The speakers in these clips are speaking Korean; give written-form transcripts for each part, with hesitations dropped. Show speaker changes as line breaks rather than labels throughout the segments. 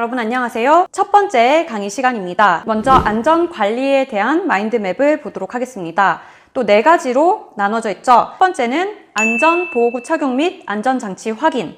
여러분 안녕하세요. 첫 번째 강의 시간입니다. 먼저 안전관리에 대한 마인드맵을 보도록 하겠습니다. 또 4가지로 나눠져 있죠. 첫 번째는 안전보호구 착용 및 안전장치 확인.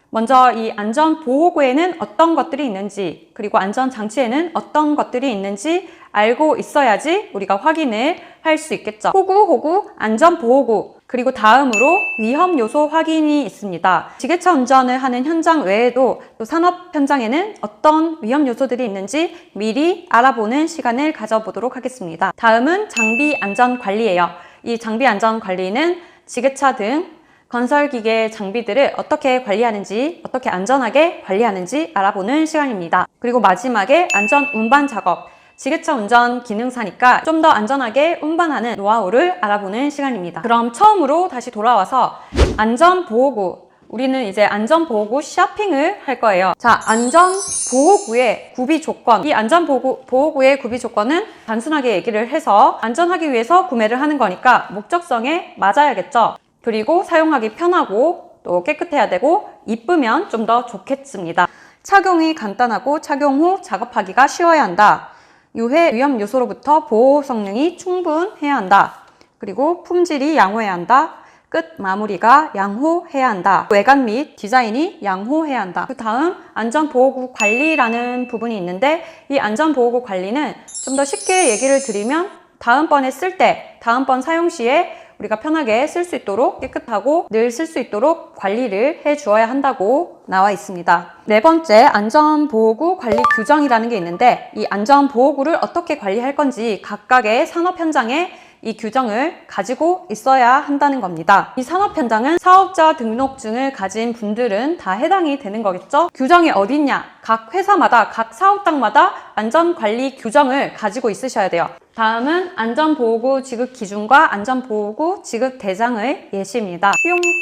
먼저 이 안전보호구에는 어떤 것들이 있는지, 그리고 안전장치에는 어떤 것들이 있는지 알고 있어야지 우리가 확인을 할 수 있겠죠. 호구, 안전보호구, 그리고 다음으로 위험요소 확인이 있습니다. 지게차 운전을 하는 현장 외에도 또 산업 현장에는 어떤 위험요소들이 있는지 미리 알아보는 시간을 가져보도록 하겠습니다. 다음은 장비 안전관리예요. 이 장비 안전관리는 지게차 등 건설기계 장비들을 어떻게 관리하는지, 어떻게 안전하게 관리하는지 알아보는 시간입니다. 그리고 마지막에 안전 운반 작업. 지게차 운전 기능사니까 좀 더 안전하게 운반하는 노하우를 알아보는 시간입니다. 그럼 처음으로 다시 돌아와서 안전보호구. 우리는 이제 안전보호구 쇼핑을 할 거예요. 자, 안전보호구의 구비 조건. 이 안전보호구의 구비 조건은 단순하게 얘기를 해서 안전하기 위해서 구매를 하는 거니까 목적성에 맞아야겠죠. 그리고 사용하기 편하고 또 깨끗해야 되고 이쁘면 좀 더 좋겠습니다. 착용이 간단하고 착용 후 작업하기가 쉬워야 한다. 유해 위험 요소로부터 보호 성능이 충분해야 한다. 그리고 품질이 양호해야 한다. 끝 마무리가 양호해야 한다. 외관 및 디자인이 양호해야 한다. 그 다음 안전보호구 관리라는 부분이 있는데 이 안전보호구 관리는 좀 더 쉽게 얘기를 드리면 다음번에 쓸 때, 다음번 사용 시에 우리가 편하게 쓸 수 있도록 깨끗하고 늘 쓸 수 있도록 관리를 해 주어야 한다고 나와 있습니다. 4번째, 안전보호구 관리 규정이라는 게 있는데 이 안전보호구를 어떻게 관리할 건지 각각의 산업 현장에 이 규정을 가지고 있어야 한다는 겁니다. 이 산업 현장은 사업자 등록증을 가진 분들은 다 해당이 되는 거겠죠? 규정이 어디 있냐? 각 회사마다, 각 사업장마다 안전관리 규정을 가지고 있으셔야 돼요. 다음은 안전보호구 지급 기준과 안전보호구 지급 대상의 예시입니다.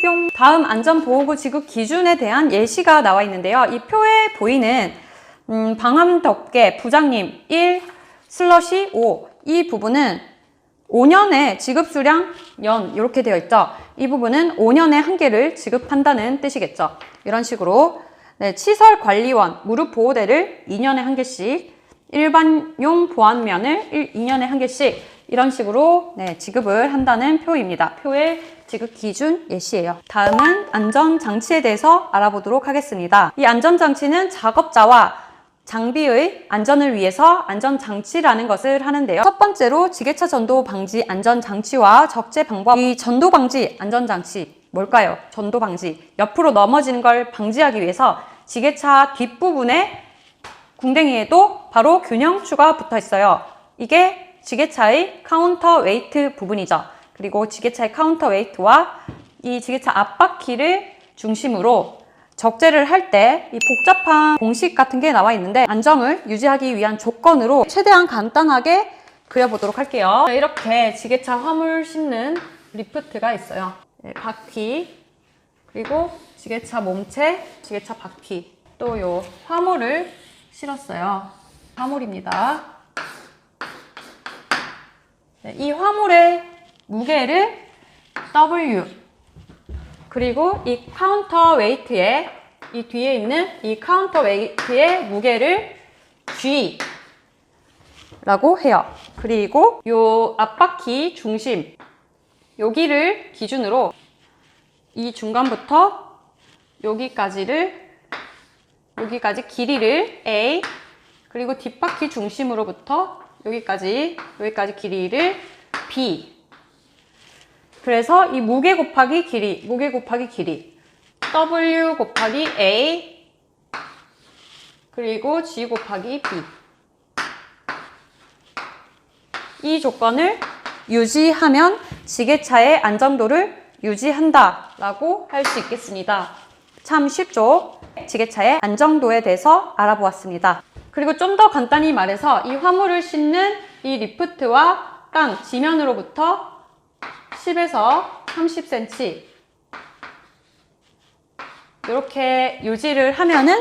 뿅뿅. 다음 안전보호구 지급 기준에 대한 예시가 나와 있는데요. 이 표에 보이는 방함덮개 부장님 1/5 이 부분은 5년에 지급 수량 연 이렇게 되어 있죠. 이 부분은 5년에 한 개를 지급한다는 뜻이겠죠. 이런 식으로 시설관리원 무릎 보호대를 2년에 한 개씩, 일반용 보안면을 2년에 한 개씩 이런 식으로 지급을 한다는 표입니다. 표의 지급 기준 예시예요. 다음은 안전장치에 대해서 알아보도록 하겠습니다. 이 안전장치는 작업자와 장비의 안전을 위해서 안전장치라는 것을 하는데요. 첫 번째로 지게차 전도 방지 안전장치와 적재 방법. 이 전도 방지 안전장치 뭘까요? 전도 방지. 옆으로 넘어지는 걸 방지하기 위해서 지게차 뒷부분에 궁뎅이에도 바로 균형추가 붙어 있어요. 이게 지게차의 카운터 웨이트 부분이죠. 그리고 지게차의 카운터 웨이트와 이 지게차 앞바퀴를 중심으로 적재를 할 때 이 복잡한 공식 같은 게 나와 있는데 안정을 유지하기 위한 조건으로 최대한 간단하게 그려보도록 할게요. 이렇게 지게차 화물 싣는 리프트가 있어요. 바퀴, 그리고 지게차 몸체, 지게차 바퀴, 또 요 화물을 실었어요. 화물입니다. 이 화물의 무게를 W, 그리고 이 카운터 웨이트에 이 뒤에 있는 이 카운터 웨이트의 무게를 G 라고 해요. 그리고 요 앞바퀴 중심 여기를 기준으로 이 중간부터 여기까지 길이를 A, 그리고 뒷바퀴 중심으로부터 여기까지 길이를 B. 그래서 이 무게 곱하기 길이 W 곱하기 A, 그리고 G 곱하기 B. 이 조건을 유지하면 지게차의 안정도를 유지한다 라고 할 수 있겠습니다. 참 쉽죠? 지게차의 안정도에 대해서 알아보았습니다. 그리고 좀 더 간단히 말해서 이 화물을 싣는 이 리프트와 땅 지면으로부터 10에서 30cm 이렇게 유지를 하면은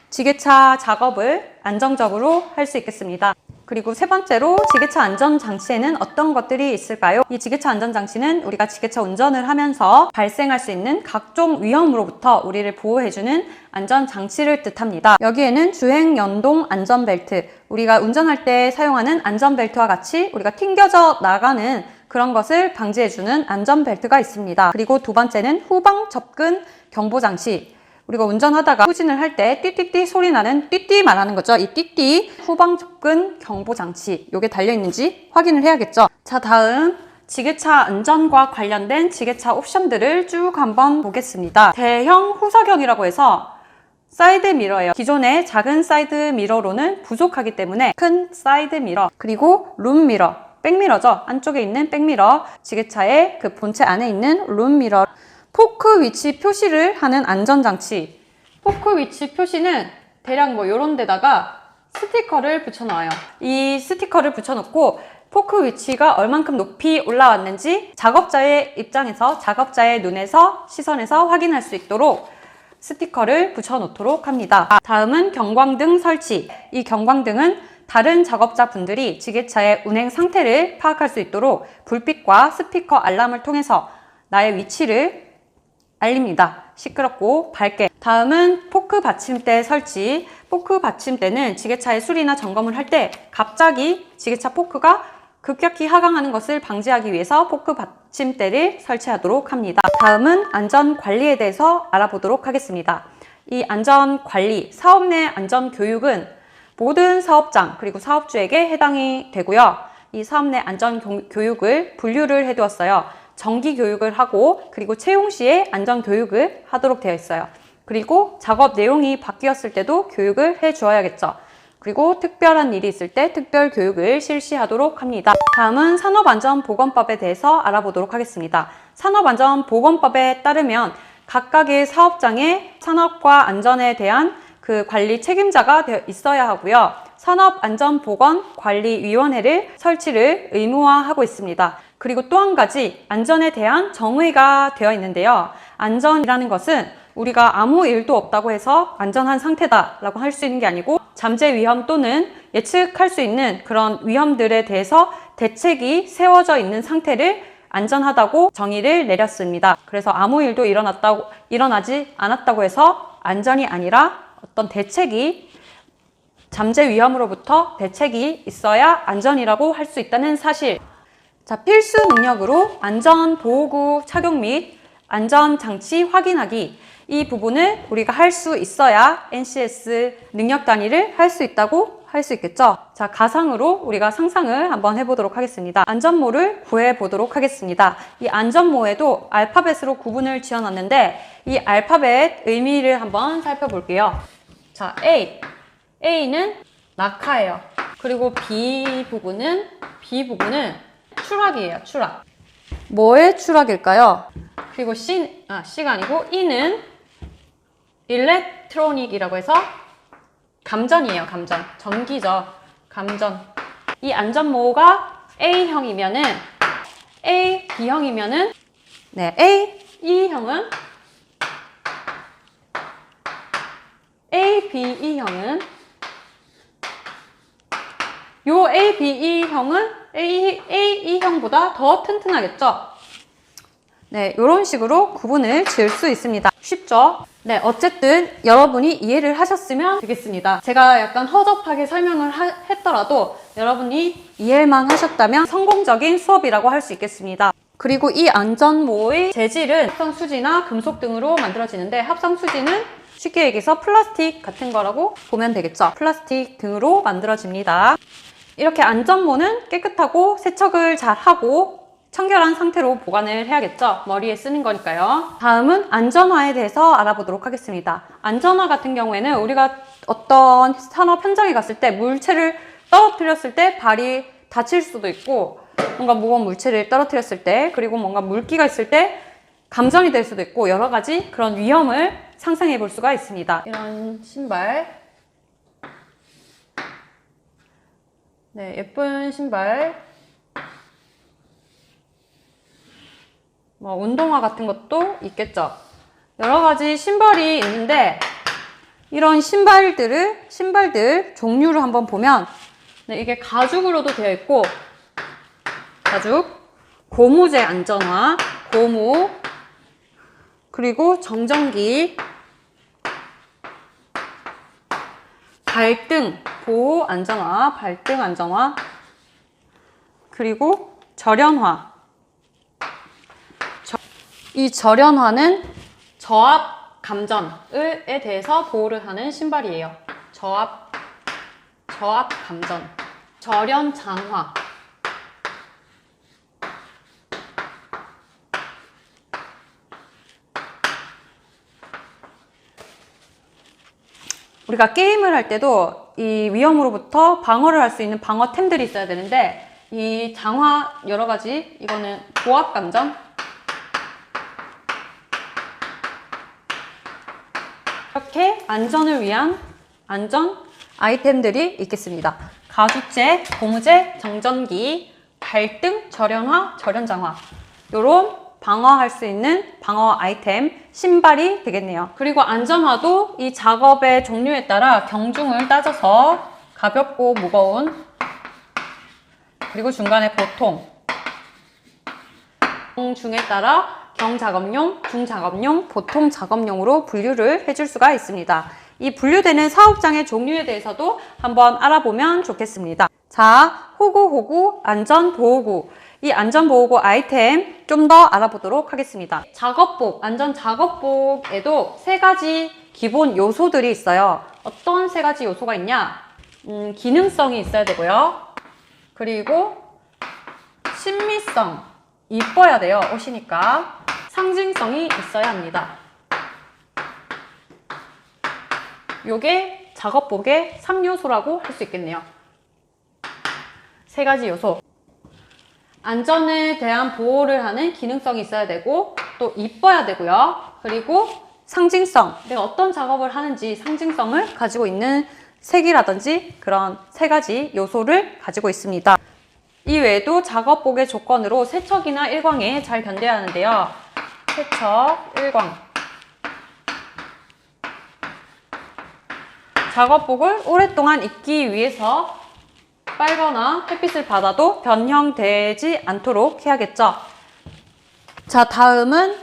지게차 작업을 안정적으로 할 수 있겠습니다. 그리고 세 번째로 지게차 안전장치에는 어떤 것들이 있을까요? 이 지게차 안전장치는 우리가 지게차 운전을 하면서 발생할 수 있는 각종 위험으로부터 우리를 보호해주는 안전장치를 뜻합니다. 여기에는 주행 연동 안전벨트, 우리가 운전할 때 사용하는 안전벨트와 같이 우리가 튕겨져 나가는 그런 것을 방지해주는 안전벨트가 있습니다. 그리고 두 번째는 후방 접근 경보장치, 우리가 운전하다가 후진을 할 때 띠띠띠 소리 나는 띠띠 말하는 거죠. 이 띠띠 후방 접근 경보 장치, 요게 달려 있는지 확인을 해야겠죠. 자, 다음 지게차 안전과 관련된 지게차 옵션들을 쭉 한번 보겠습니다. 대형 후석형이라고 해서 사이드 미러예요. 기존의 작은 사이드 미러로는 부족하기 때문에 큰 사이드 미러, 그리고 룸 미러, 백미러죠. 안쪽에 있는 백미러, 지게차의 그 본체 안에 있는 룸 미러. 포크 위치 표시를 하는 안전장치. 포크 위치 표시는 대략 뭐 요런 데다가 스티커를 붙여놔요. 이 스티커를 붙여놓고 포크 위치가 얼만큼 높이 올라왔는지 작업자의 입장에서, 작업자의 눈에서, 시선에서 확인할 수 있도록 스티커를 붙여놓도록 합니다. 다음은 경광등 설치. 이 경광등은 다른 작업자분들이 지게차의 운행 상태를 파악할 수 있도록 불빛과 스피커 알람을 통해서 나의 위치를 알립니다. 시끄럽고 밝게. 다음은 포크 받침대 설치. 포크 받침대는 지게차의 수리나 점검을 할 때 갑자기 지게차 포크가 급격히 하강하는 것을 방지하기 위해서 포크 받침대를 설치하도록 합니다. 다음은 안전관리에 대해서 알아보도록 하겠습니다. 이 안전관리, 사업 내 안전교육은 모든 사업장 그리고 사업주에게 해당이 되고요. 이 사업 내 안전교육을 분류를 해두었어요. 정기 교육을 하고, 그리고 채용 시에 안전 교육을 하도록 되어 있어요. 그리고 작업 내용이 바뀌었을 때도 교육을 해 주어야겠죠. 그리고 특별한 일이 있을 때 특별 교육을 실시하도록 합니다. 다음은 산업안전보건법에 대해서 알아보도록 하겠습니다. 산업안전보건법에 따르면 각각의 사업장에 산업과 안전에 대한 그 관리 책임자가 있어야 하고요. 산업안전보건관리위원회를 설치를 의무화하고 있습니다. 그리고 또 한 가지 안전에 대한 정의가 되어 있는데요. 안전이라는 것은 우리가 아무 일도 없다고 해서 안전한 상태다라고 할 수 있는 게 아니고 잠재 위험 또는 예측할 수 있는 그런 위험들에 대해서 대책이 세워져 있는 상태를 안전하다고 정의를 내렸습니다. 그래서 아무 일도 일어나지 않았다고 해서 안전이 아니라 어떤 대책이, 잠재 위험으로부터 대책이 있어야 안전이라고 할 수 있다는 사실. 자, 필수 능력으로 안전보호구 착용 및 안전장치 확인하기. 이 부분을 우리가 할 수 있어야 NCS 능력 단위를 할 수 있다고 할 수 있겠죠. 자, 가상으로 우리가 상상을 한번 해보도록 하겠습니다. 안전모를 구해보도록 하겠습니다. 이 안전모에도 알파벳으로 구분을 지어놨는데 이 알파벳 의미를 한번 살펴볼게요. 자, A는 낙하예요. 그리고 B 부분은 추락이에요. 추락. 뭐의 추락일까요? 그리고 C가 아니고 E는 일렉트로닉이라고 해서 감전이에요. 감전. 전기죠. 감전. 이 안전모가 A형이면은 B형이면은 요 ABE형은 AE형보다 더 튼튼하겠죠? 네, 이런 식으로 구분을 지을 수 있습니다. 쉽죠? 네, 어쨌든 여러분이 이해를 하셨으면 되겠습니다. 제가 약간 허접하게 설명을 했더라도 여러분이 이해만 하셨다면 성공적인 수업이라고 할 수 있겠습니다. 그리고 이 안전모의 재질은 합성수지나 금속 등으로 만들어지는데, 합성수지는 쉽게 얘기해서 플라스틱 같은 거라고 보면 되겠죠. 플라스틱 등으로 만들어집니다. 이렇게 안전모는 깨끗하고 세척을 잘 하고 청결한 상태로 보관을 해야겠죠. 머리에 쓰는 거니까요. 다음은 안전화에 대해서 알아보도록 하겠습니다. 안전화 같은 경우에는 우리가 어떤 산업 현장에 갔을 때 물체를 떨어뜨렸을 때 발이 다칠 수도 있고, 뭔가 무거운 물체를 떨어뜨렸을 때, 그리고 뭔가 물기가 있을 때 감전이 될 수도 있고, 여러 가지 그런 위험을 상상해 볼 수가 있습니다. 이런 신발. 네, 예쁜 신발. 뭐 운동화 같은 것도 있겠죠. 여러 가지 신발이 있는데, 이런 신발들 종류를 한번 보면 네, 이게 가죽으로도 되어 있고, 가죽, 고무재 안전화, 고무, 그리고 정전기, 발등 보호 안전화, 발등 안전화, 그리고 절연화. 이 절연화는 저압 감전에 대해서 보호를 하는 신발이에요. 저압 감전. 절연 장화. 우리가 게임을 할 때도 이 위험으로부터 방어를 할 수 있는 방어템들이 있어야 되는데, 이 장화 여러 가지, 이거는 고압 감전. 이렇게 안전을 위한 안전 아이템들이 있겠습니다. 가죽재, 고무재, 정전기, 발등, 절연화, 절연장화. 요런 방어할 수 있는 방어 아이템, 신발이 되겠네요. 그리고 안전화도 이 작업의 종류에 따라 경중을 따져서 가볍고 무거운, 그리고 중간에 보통, 중에 따라 경작업용, 중작업용, 보통 작업용으로 분류를 해줄 수가 있습니다. 이 분류되는 사업장의 종류에 대해서도 한번 알아보면 좋겠습니다. 자, 호구, 안전보호구. 이 안전보호구 아이템 좀 더 알아보도록 하겠습니다. 작업복, 안전작업복에도 세 가지 기본 요소들이 있어요. 어떤 세 가지 요소가 있냐? 기능성이 있어야 되고요. 그리고 친미성, 이뻐야 돼요, 옷이니까. 상징성이 있어야 합니다. 요게 작업복의 3요소라고 할 수 있겠네요. 세 가지 요소. 안전에 대한 보호를 하는 기능성이 있어야 되고, 또 이뻐야 되고요. 그리고 상징성, 내가 어떤 작업을 하는지 상징성을 가지고 있는 색이라든지 그런 세 가지 요소를 가지고 있습니다. 이외에도 작업복의 조건으로 세척이나 일광에 잘 견뎌야 하는데요. 세척, 일광. 작업복을 오랫동안 입기 위해서 빨거나 햇빛을 받아도 변형되지 않도록 해야겠죠. 자, 다음은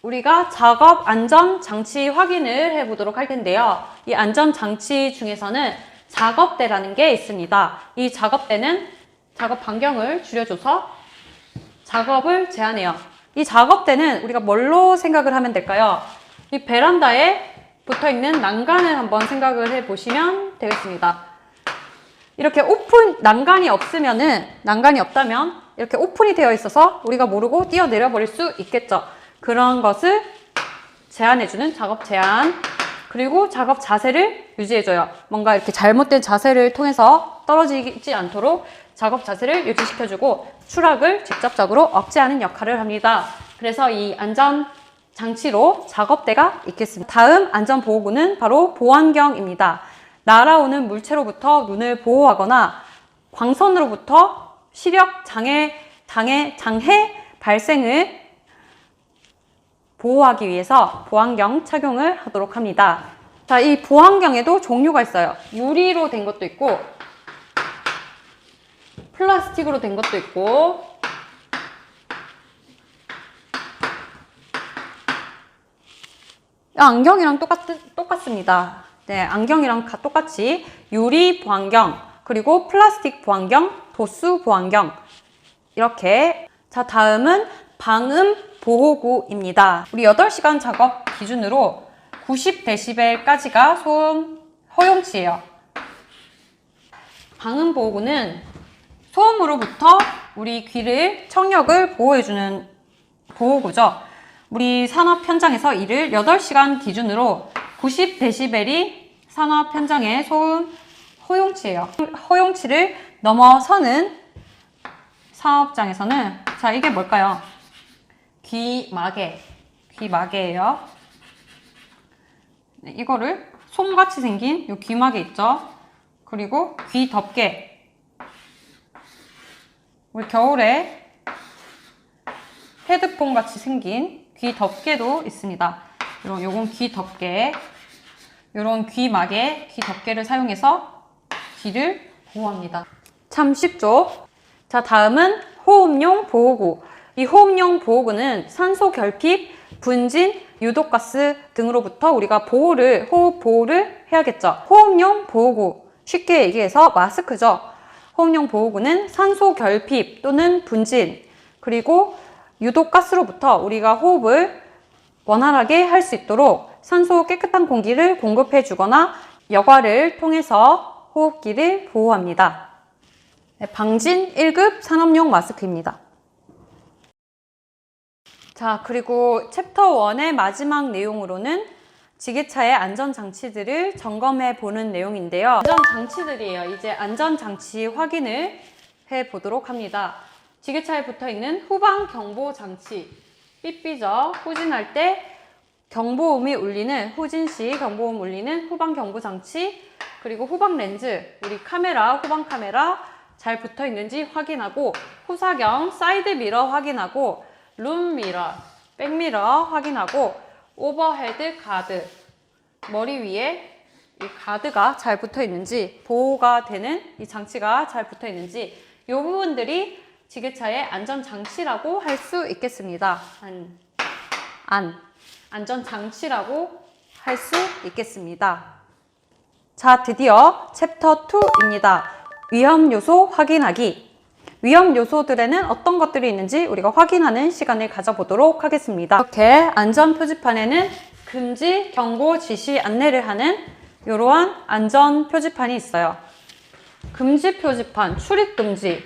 우리가 작업 안전 장치 확인을 해보도록 할 텐데요. 이 안전 장치 중에서는 작업대라는 게 있습니다. 이 작업대는 작업 반경을 줄여줘서 작업을 제한해요. 이 작업대는 우리가 뭘로 생각을 하면 될까요? 이 베란다에 붙어있는 난간을 한번 생각을 해보시면 되겠습니다. 이렇게 오픈, 난간이 없다면 이렇게 오픈이 되어 있어서 우리가 모르고 뛰어내려 버릴 수 있겠죠. 그런 것을 제한해주는 작업 제한. 그리고 작업 자세를 유지해줘요. 뭔가 이렇게 잘못된 자세를 통해서 떨어지지 않도록 작업 자세를 유지시켜주고 추락을 직접적으로 억제하는 역할을 합니다. 그래서 이 안전 장치로 작업대가 있겠습니다. 다음 안전보호구는 바로 보안경입니다. 날아오는 물체로부터 눈을 보호하거나 광선으로부터 시력 장애 발생을 보호하기 위해서 보안경 착용을 하도록 합니다. 자, 이 보안경에도 종류가 있어요. 유리로 된 것도 있고, 플라스틱으로 된 것도 있고, 안경이랑 똑같습니다. 네, 안경이랑 똑같이 유리 보안경, 그리고 플라스틱 보안경, 도수 보안경, 이렇게. 자, 다음은 방음 보호구입니다. 우리 8시간 작업 기준으로 90dB까지가 소음 허용치예요. 방음 보호구는 소음으로부터 우리 귀를, 청력을 보호해주는 보호구죠. 우리 산업 현장에서 이를 8시간 기준으로 90dB이 산업 현장의 소음 허용치예요. 허용치를 넘어서는 사업장에서는, 자, 이게 뭘까요? 귀마개예요. 네, 이거를 솜같이 생긴 요 귀마개 있죠? 그리고 귀 덮개. 우리 겨울에 헤드폰 같이 생긴 귀 덮개도 있습니다. 요건 귀 덮개. 요런 귀마개, 귀 덮개를 사용해서 귀를 보호합니다. 참 쉽죠? 자, 다음은 호흡용 보호구. 이 호흡용 보호구는 산소 결핍, 분진, 유독가스 등으로부터 우리가 호흡 보호를 해야겠죠. 호흡용 보호구. 쉽게 얘기해서 마스크죠. 호흡용 보호구는 산소 결핍 또는 분진, 그리고 유독가스로부터 우리가 호흡을 원활하게 할 수 있도록 산소 깨끗한 공기를 공급해 주거나 여과를 통해서 호흡기를 보호합니다. 방진 1급 산업용 마스크입니다. 자, 그리고 챕터 1의 마지막 내용으로는 지게차의 안전장치들을 점검해 보는 내용인데요. 안전장치들이에요. 이제 안전장치 확인을 해 보도록 합니다. 지게차에 붙어 있는 후방 경보 장치. 삐삐죠. 후진할 때 경보음이 울리는, 후진 시 경보음 울리는 후방 경보 장치, 그리고 후방 렌즈, 우리 카메라, 후방 카메라 잘 붙어 있는지 확인하고, 후사경, 사이드 미러 확인하고, 룸 미러, 백 미러 확인하고, 오버헤드 가드, 머리 위에 이 가드가 잘 붙어 있는지, 보호가 되는 이 장치가 잘 붙어 있는지, 이 부분들이 지게차의 안전장치라고 할 수 있겠습니다. 안전장치라고 할 수 있겠습니다. 자, 드디어 챕터 2입니다. 위험 요소 확인하기. 위험 요소들에는 어떤 것들이 있는지 우리가 확인하는 시간을 가져보도록 하겠습니다. 이렇게 안전 표지판에는 금지, 경고, 지시, 안내를 하는 이러한 안전 표지판이 있어요. 금지 표지판, 출입 금지.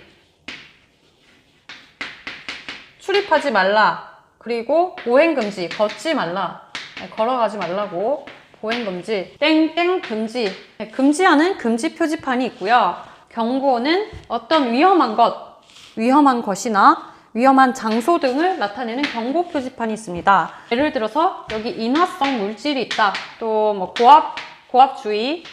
출입하지 말라. 그리고 보행 금지, 걷지 말라. 걸어가지 말라고. 보행 금지, 땡땡 금지. 금지하는 금지 표지판이 있고요. 경고는 어떤 위험한 것이나 위험한 장소 등을 나타내는 경고 표지판이 있습니다. 예를 들어서 여기 인화성 물질이 있다, 또 뭐 고압 주의,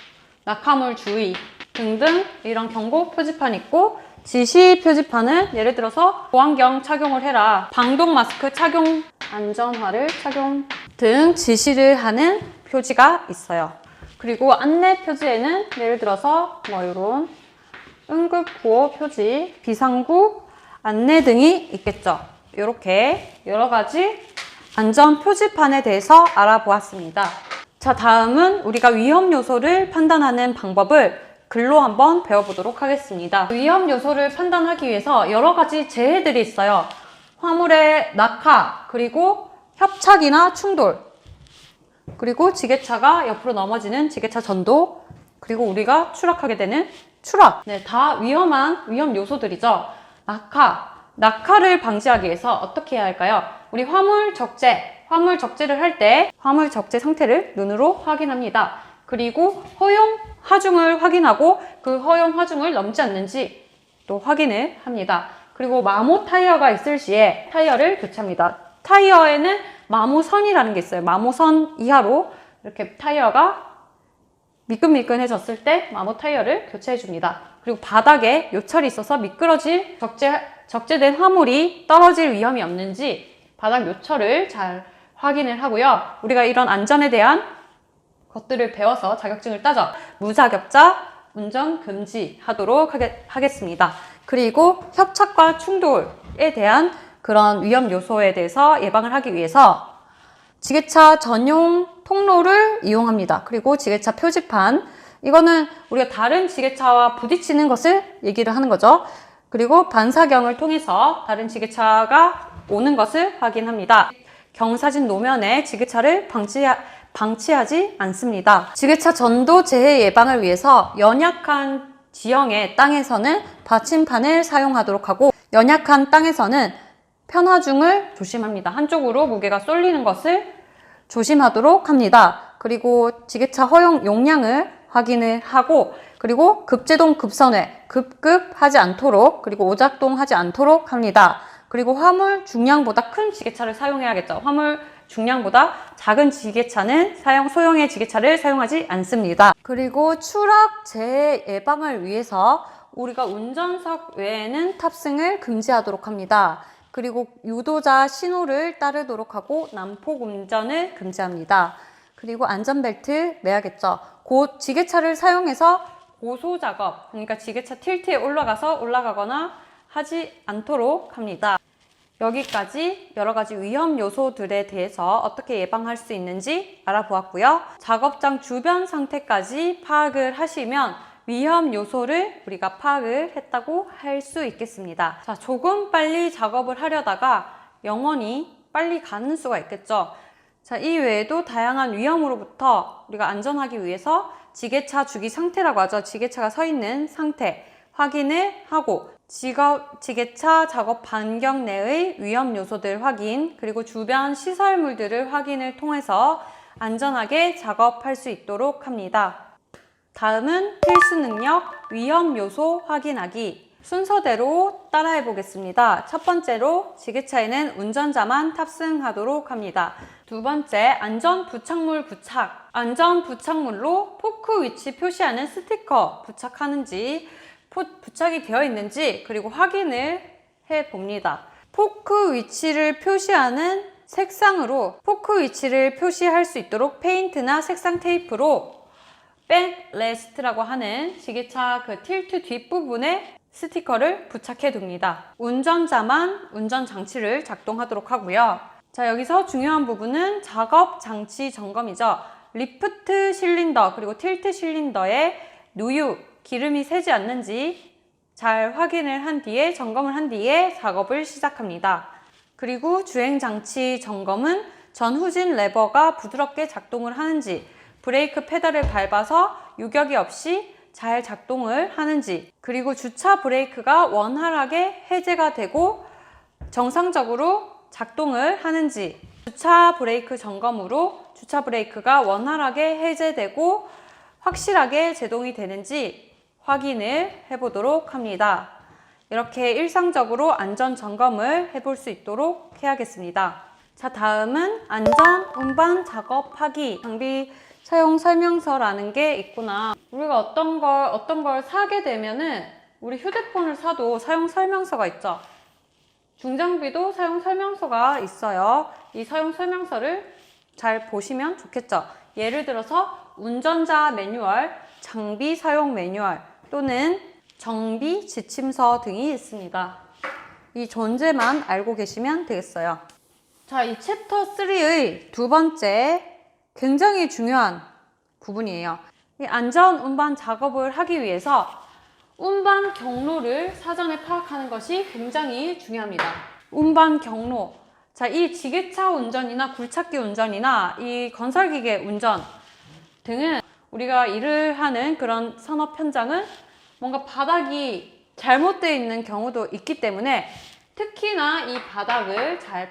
낙하물 주의 등등 이런 경고 표지판이 있고, 지시 표지판은 예를 들어서 보안경 착용을 해라, 방독 마스크 착용, 안전화를 착용 등 지시를 하는 표지가 있어요. 그리고 안내 표지에는 예를 들어서 뭐 이런 응급구호 표지, 비상구 안내 등이 있겠죠. 이렇게 여러 가지 안전 표지판에 대해서 알아보았습니다. 자, 다음은 우리가 위험 요소를 판단하는 방법을 글로 한번 배워보도록 하겠습니다. 위험 요소를 판단하기 위해서 여러 가지 재해들이 있어요. 화물의 낙하, 그리고 협착이나 충돌, 그리고 지게차가 옆으로 넘어지는 지게차 전도, 그리고 우리가 추락하게 되는 추락. 네, 다 위험 요소들이죠. 낙하를 방지하기 위해서 어떻게 해야 할까요? 우리 화물 적재를 할 때 화물 적재 상태를 눈으로 확인합니다. 그리고 허용 하중을 확인하고 그 허용 하중을 넘지 않는지 또 확인을 합니다. 그리고 마모 타이어가 있을 시에 타이어를 교체합니다. 타이어에는 마모선이라는 게 있어요. 마모선 이하로 이렇게 타이어가 미끈미끈해졌을 때 마모 타이어를 교체해 줍니다. 그리고 바닥에 요철이 있어서 미끄러질 적재된 화물이 떨어질 위험이 없는지 바닥 요철을 잘 확인을 하고요. 우리가 이런 안전에 대한 것들을 배워서 자격증을 따져 무자격자 운전 금지하도록 하겠습니다. 그리고 협착과 충돌에 대한 그런 위험 요소에 대해서 예방을 하기 위해서 지게차 전용 통로를 이용합니다. 그리고 지게차 표지판, 이거는 우리가 다른 지게차와 부딪히는 것을 얘기를 하는 거죠. 그리고 반사경을 통해서 다른 지게차가 오는 것을 확인합니다. 경사진 노면에 지게차를 방치하지 않습니다. 지게차 전도 재해 예방을 위해서 연약한 지형의 땅에서는 받침판을 사용하도록 하고, 연약한 땅에서는 편하중을 조심합니다. 한쪽으로 무게가 쏠리는 것을 조심하도록 합니다. 그리고 지게차 허용 용량을 확인을 하고, 그리고 급제동 급선회, 급급하지 않도록, 그리고 오작동하지 않도록 합니다. 그리고 화물 중량보다 큰 지게차를 사용해야겠죠. 화물 중량보다 작은 지게차는 소형의 지게차를 사용하지 않습니다. 그리고 추락 재해 예방을 위해서 우리가 운전석 외에는 탑승을 금지하도록 합니다. 그리고 유도자 신호를 따르도록 하고 난폭 운전을 금지합니다. 그리고 안전벨트 매야겠죠. 곧 지게차를 사용해서 고소 작업, 그러니까 지게차 틸트에 올라가거나 하지 않도록 합니다. 여기까지 여러 가지 위험 요소들에 대해서 어떻게 예방할 수 있는지 알아보았고요. 작업장 주변 상태까지 파악을 하시면 위험 요소를 우리가 파악을 했다고 할 수 있겠습니다. 자, 조금 빨리 작업을 하려다가 영원히 빨리 가는 수가 있겠죠. 자, 이 외에도 다양한 위험으로부터 우리가 안전하기 위해서 지게차 주기 상태라고 하죠. 지게차가 서 있는 상태 확인을 하고 지게차 작업 반경 내의 위험 요소들 확인, 그리고 주변 시설물들을 확인을 통해서 안전하게 작업할 수 있도록 합니다. 다음은 필수 능력 위험 요소 확인하기. 순서대로 따라해 보겠습니다. 첫 번째로 지게차에는 운전자만 탑승하도록 합니다. 두 번째, 안전 부착물 부착. 안전 부착물로 포크 위치 표시하는 스티커 부착하는지 부착이 되어 있는지 그리고 확인을 해 봅니다. 포크 위치를 표시하는 색상으로 포크 위치를 표시할 수 있도록 페인트나 색상 테이프로 백레스트라고 하는 지게차 그 틸트 뒷부분에 스티커를 부착해 둡니다. 운전자만 운전 장치를 작동하도록 하고요. 자, 여기서 중요한 부분은 작업 장치 점검이죠. 리프트 실린더 그리고 틸트 실린더에 누유, 기름이 새지 않는지 잘 확인을 한 뒤에 점검을 한 뒤에 작업을 시작합니다. 그리고 주행장치 점검은 전후진 레버가 부드럽게 작동을 하는지, 브레이크 페달을 밟아서 유격이 없이 잘 작동을 하는지, 그리고 주차 브레이크가 원활하게 해제가 되고 정상적으로 작동을 하는지, 주차 브레이크 점검으로 주차 브레이크가 원활하게 해제되고 확실하게 제동이 되는지 확인을 해보도록 합니다. 이렇게 일상적으로 안전 점검을 해볼 수 있도록 해야겠습니다. 자, 다음은 안전 운반 작업하기. 장비 사용 설명서라는 게 있구나. 우리가 어떤 걸 사게 되면은 우리 휴대폰을 사도 사용 설명서가 있죠. 중장비도 사용 설명서가 있어요. 이 사용 설명서를 잘 보시면 좋겠죠. 예를 들어서 운전자 매뉴얼, 장비 사용 매뉴얼 또는 정비 지침서 등이 있습니다. 이 존재만 알고 계시면 되겠어요. 자, 이 챕터 3의 두 번째 굉장히 중요한 부분이에요. 이 안전 운반 작업을 하기 위해서 운반 경로를 사전에 파악하는 것이 굉장히 중요합니다. 운반 경로. 자, 이 지게차 운전이나 굴착기 운전이나 이 건설기계 운전 등은 우리가 일을 하는 그런 산업 현장은 뭔가 바닥이 잘못되어 있는 경우도 있기 때문에 특히나 이 바닥을 잘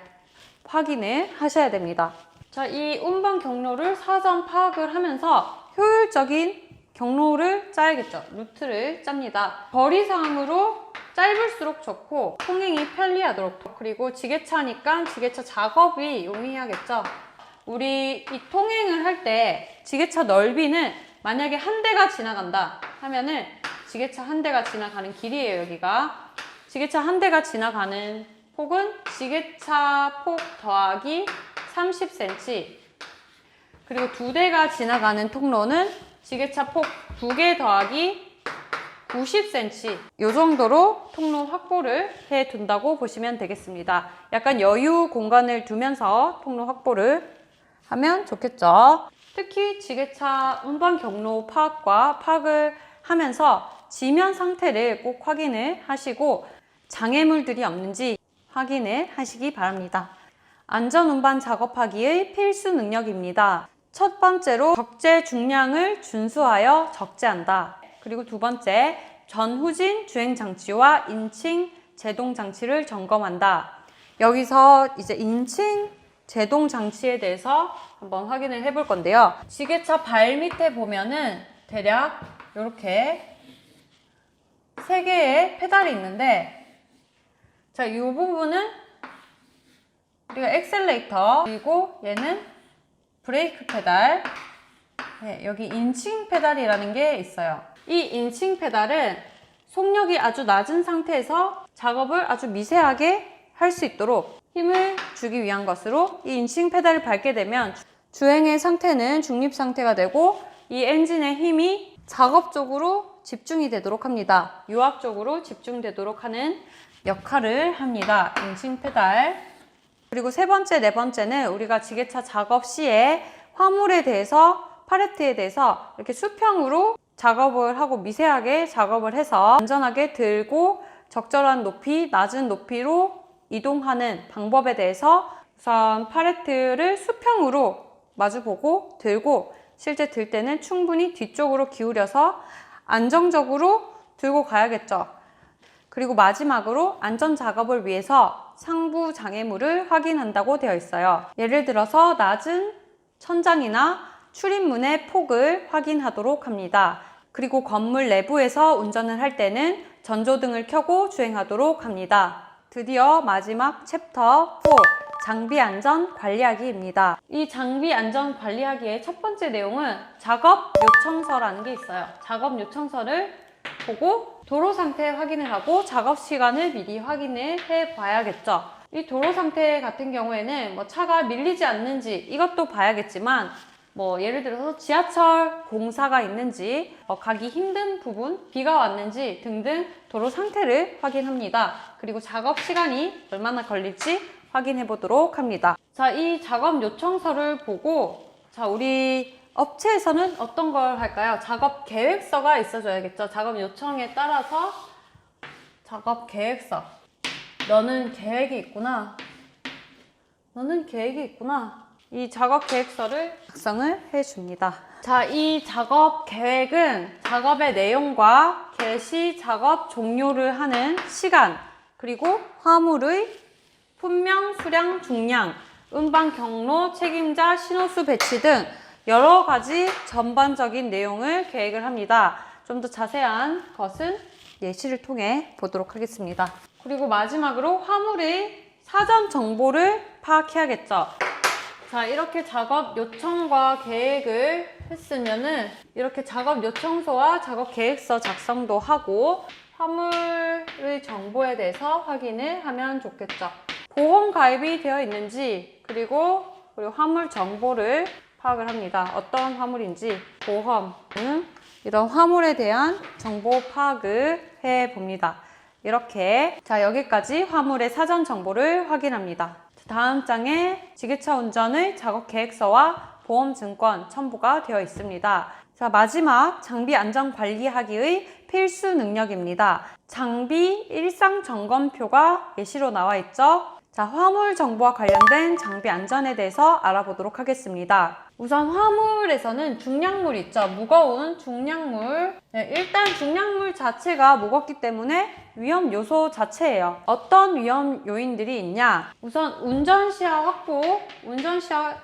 확인을 하셔야 됩니다. 자, 이 운반 경로를 사전 파악을 하면서 효율적인 경로를 짜야겠죠. 루트를 짭니다. 거리상으로 짧을수록 좋고 통행이 편리하도록, 그리고 지게차니까 지게차 작업이 용이하겠죠. 우리 이 통행을 할 때 지게차 넓이는 만약에 한 대가 지나간다 하면은 지게차 한 대가 지나가는 길이에요. 여기가 지게차 한 대가 지나가는 폭은 지게차 폭 더하기 30cm, 그리고 두 대가 지나가는 통로는 지게차 폭 2개 더하기 90cm, 이 정도로 통로 확보를 해 둔다고 보시면 되겠습니다. 약간 여유 공간을 두면서 통로 확보를 하면 좋겠죠. 특히 지게차 운반 경로 파악을 하면서 지면 상태를 꼭 확인을 하시고 장애물들이 없는지 확인을 하시기 바랍니다. 안전 운반 작업하기의 필수 능력입니다. 첫 번째로 적재 중량을 준수하여 적재한다. 그리고 두 번째, 전후진 주행장치와 인칭 제동장치를 점검한다. 여기서 이제 인칭 제동장치에 대해서 한번 확인을 해볼 건데요. 지게차 발 밑에 보면은 대략 이렇게 3개의 페달이 있는데, 자, 이 부분은 우리가 엑셀레이터, 그리고 얘는 브레이크 페달, 네, 여기 인칭 페달이라는 게 있어요. 이 인칭 페달은 속력이 아주 낮은 상태에서 작업을 아주 미세하게 할 수 있도록 힘을 주기 위한 것으로, 이 인칭 페달을 밟게 되면 주행의 상태는 중립 상태가 되고 이 엔진의 힘이 작업 쪽으로 집중이 되도록 합니다. 유압 쪽으로 집중되도록 하는 역할을 합니다. 인칭 페달. 그리고 세 번째, 네 번째는 우리가 지게차 작업 시에 화물에 대해서, 팔레트에 대해서 이렇게 수평으로 작업을 하고 미세하게 작업을 해서 안전하게 들고 적절한 높이, 낮은 높이로 이동하는 방법에 대해서 우선 팔레트를 수평으로 마주보고 들고 실제 들 때는 충분히 뒤쪽으로 기울여서 안정적으로 들고 가야겠죠. 그리고 마지막으로 안전 작업을 위해서 상부 장애물을 확인한다고 되어 있어요. 예를 들어서 낮은 천장이나 출입문의 폭을 확인하도록 합니다. 그리고 건물 내부에서 운전을 할 때는 전조등을 켜고 주행하도록 합니다. 드디어 마지막 챕터 4, 장비 안전 관리하기입니다. 이 장비 안전 관리하기의 첫 번째 내용은 작업 요청서라는 게 있어요. 작업 요청서를 보고 도로 상태 확인을 하고 작업 시간을 미리 확인을 해 봐야겠죠. 이 도로 상태 같은 경우에는 뭐 차가 밀리지 않는지 이것도 봐야겠지만 뭐 예를 들어서 지하철 공사가 있는지 가기 힘든 부분, 비가 왔는지 등등 도로 상태를 확인합니다. 그리고 작업 시간이 얼마나 걸릴지 확인해 보도록 합니다. 자, 이 작업 요청서를 보고 자, 우리 업체에서는 어떤 걸 할까요? 작업 계획서가 있어줘야겠죠. 작업 요청에 따라서 작업 계획서. 너는 계획이 있구나. 너는 계획이 있구나. 이 작업 계획서를 작성을 해줍니다. 자, 이 작업 계획은 작업의 내용과 개시 작업 종료를 하는 시간, 그리고 화물의 품명, 수량, 중량, 운반 경로, 책임자, 신호수 배치 등 여러 가지 전반적인 내용을 계획을 합니다. 좀 더 자세한 것은 예시를 통해 보도록 하겠습니다. 그리고 마지막으로 화물의 사전 정보를 파악해야겠죠. 자, 이렇게 작업 요청과 계획을 했으면은 이렇게 작업 요청서와 작업 계획서 작성도 하고 화물의 정보에 대해서 확인을 하면 좋겠죠. 보험 가입이 되어 있는지 그리고 화물 정보를 파악을 합니다. 어떤 화물인지 보험, 이런 화물에 대한 정보 파악을 해 봅니다. 이렇게 자, 여기까지 화물의 사전 정보를 확인합니다. 다음 장에 지게차 운전의 작업 계획서와 보험 증권 첨부가 되어 있습니다. 자, 마지막 장비 안전 관리하기의 필수 능력입니다. 장비 일상 점검표가 예시로 나와 있죠. 자, 화물 정보와 관련된 장비 안전에 대해서 알아보도록 하겠습니다. 우선 화물에서는 중량물 있죠. 무거운 중량물. 네, 일단 중량물 자체가 무겁기 때문에 위험 요소 자체예요. 어떤 위험 요인들이 있냐? 우선 운전시야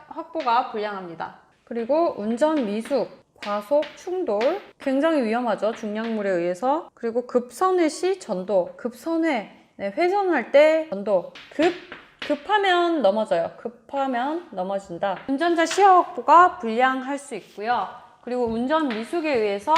확보가 불량합니다. 그리고 운전 미숙, 과속, 충돌 굉장히 위험하죠. 중량물에 의해서. 그리고 급선회 시 전도, 급선회 네, 회전할 때 전도, 급하면 넘어져요. 급하면 넘어진다. 운전자 시야 확보가 불량할 수 있고요. 그리고 운전 미숙에 의해서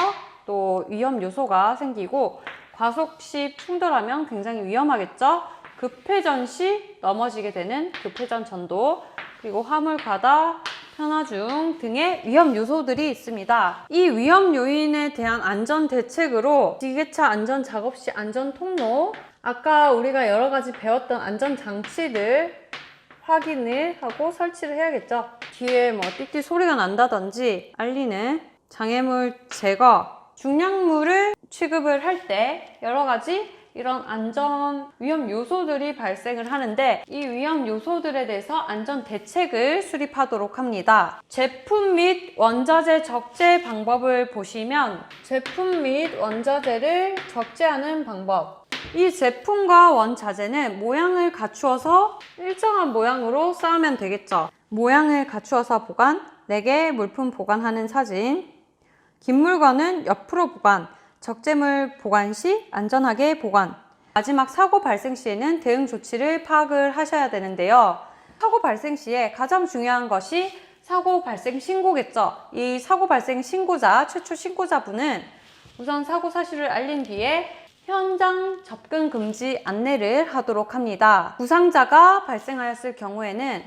또 위험 요소가 생기고 과속 시 충돌하면 굉장히 위험하겠죠. 급회전 시 넘어지게 되는 급회전 전도, 그리고 화물 가다, 편하중 등의 위험 요소들이 있습니다. 이 위험 요인에 대한 안전 대책으로 지게차 안전 작업 시 안전 통로, 아까 우리가 여러 가지 배웠던 안전 장치들 확인을 하고 설치를 해야겠죠. 뒤에 뭐 띠띠 소리가 난다든지 알리는 장애물 제거, 중량물을 취급을 할 때 여러 가지 이런 안전 위험 요소들이 발생을 하는데 이 위험 요소들에 대해서 안전 대책을 수립하도록 합니다. 제품 및 원자재 적재 방법을 보시면 제품 및 원자재를 적재하는 방법, 이 제품과 원자재는 모양을 갖추어서 일정한 모양으로 쌓으면 되겠죠. 모양을 갖추어서 보관, 4개 물품 보관하는 사진, 긴 물건은 옆으로 보관, 적재물 보관 시 안전하게 보관. 마지막 사고 발생 시에는 대응 조치를 파악을 하셔야 되는데요. 사고 발생 시에 가장 중요한 것이 사고 발생 신고겠죠. 이 사고 발생 신고자, 최초 신고자분은 우선 사고 사실을 알린 뒤에 현장 접근 금지 안내를 하도록 합니다. 부상자가 발생하였을 경우에는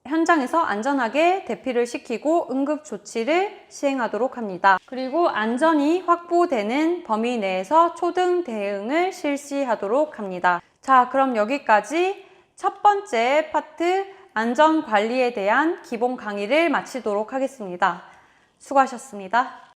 현장에서 안전하게 대피를 시키고 응급 조치를 시행하도록 합니다. 그리고 안전이 확보되는 범위 내에서 초등 대응을 실시하도록 합니다. 자, 그럼 여기까지 첫 번째 파트 안전관리에 대한 기본 강의를 마치도록 하겠습니다. 수고하셨습니다.